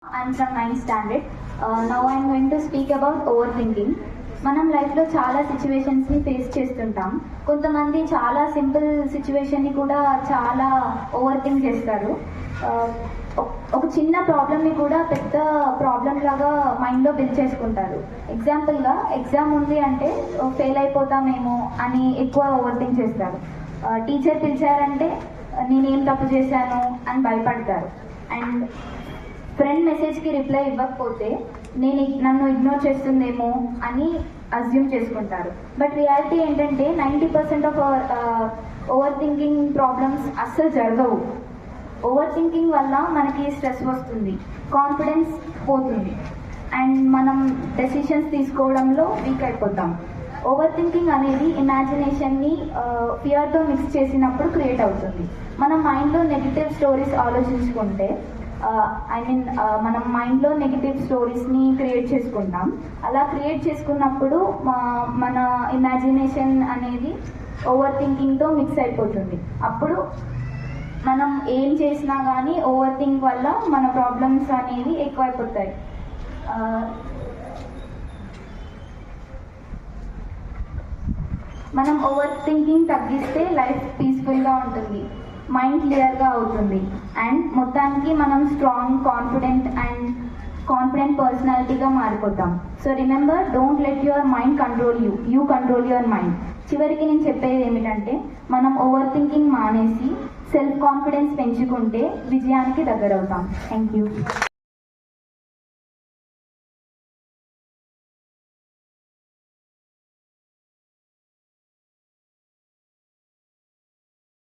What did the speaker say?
I'm from 9th standard. Now I'm going to speak about overthinking. మనం లైఫ్లో చాలా సిచ్యువేషన్స్ని face చేస్తుంటాం. కొంతమంది చాలా సింపుల్ సిచ్యువేషన్ని కూడా చాలా ఓవర్ థింక్ చేస్తారు. ఒక చిన్న ప్రాబ్లమ్ని కూడా పెద్ద ప్రాబ్లం లాగా మైండ్లో బిల్డ్ చేసుకుంటారు. ఎగ్జాంపుల్గా ఎగ్జామ్ ఉంది అంటే ఫెయిల్ అయిపోతామేమో అని ఎక్కువ ఓవర్ థింక్ చేస్తారు. టీచర్ పిలిచారంటే నేనేం తప్పు చేశాను అని భయపడతారు. అండ్ ఫ్రెండ్ మెసేజ్కి రిప్లై ఇవ్వకపోతే నన్ను ఇగ్నోర్ చేస్తుందేమో అని అజ్యూమ్ చేసుకుంటారు. బట్ రియాలిటీ ఏంటంటే 90% ఆఫ్ ఓవర్ థింకింగ్ ప్రాబ్లమ్స్ అస్సలు జరగవు. ఓవర్ థింకింగ్ వల్ల మనకి స్ట్రెస్ వస్తుంది, కాన్ఫిడెన్స్ పోతుంది, అండ్ మనం డెసిషన్స్ తీసుకోవడంలో వీక్ అయిపోతాం. ఓవర్ థింకింగ్ అనేది ఇమాజినేషన్ని ఫియర్తో మిక్స్ చేసినప్పుడు క్రియేట్ అవుతుంది. మన మైండ్లో నెగిటివ్ స్టోరీస్ ఆలోచించుకుంటే మనం మైండ్లో నెగిటివ్ స్టోరీస్ని క్రియేట్ చేసుకుంటాం. అలా క్రియేట్ చేసుకున్నప్పుడు మన ఇమాజినేషన్ అనేది ఓవర్ థింకింగ్తో మిక్స్ అయిపోతుంది. అప్పుడు మనం ఏం చేసినా కానీ ఓవర్ థింక్ వల్ల మన ప్రాబ్లమ్స్ అనేవి ఎక్కువైపోతాయి. మనం ఓవర్ థింకింగ్ తగ్గిస్తే లైఫ్ పీస్ఫుల్గా ఉంటుంది, మైండ్ క్లియర్గా అవుతుంది, అండ్ మొత్తానికి మనం స్ట్రాంగ్, కాన్ఫిడెంట్ పర్సనాలిటీగా మారిపోతాం. So remember, don't let your mind control you control your mind. చివరికి నేను చెప్పేది ఏమిటంటే, మనం ఓవర్ థింకింగ్ మానేసి సెల్ఫ్ కాన్ఫిడెన్స్ పెంచుకుంటే విజయానికి దగ్గరవుతాం. Thank you.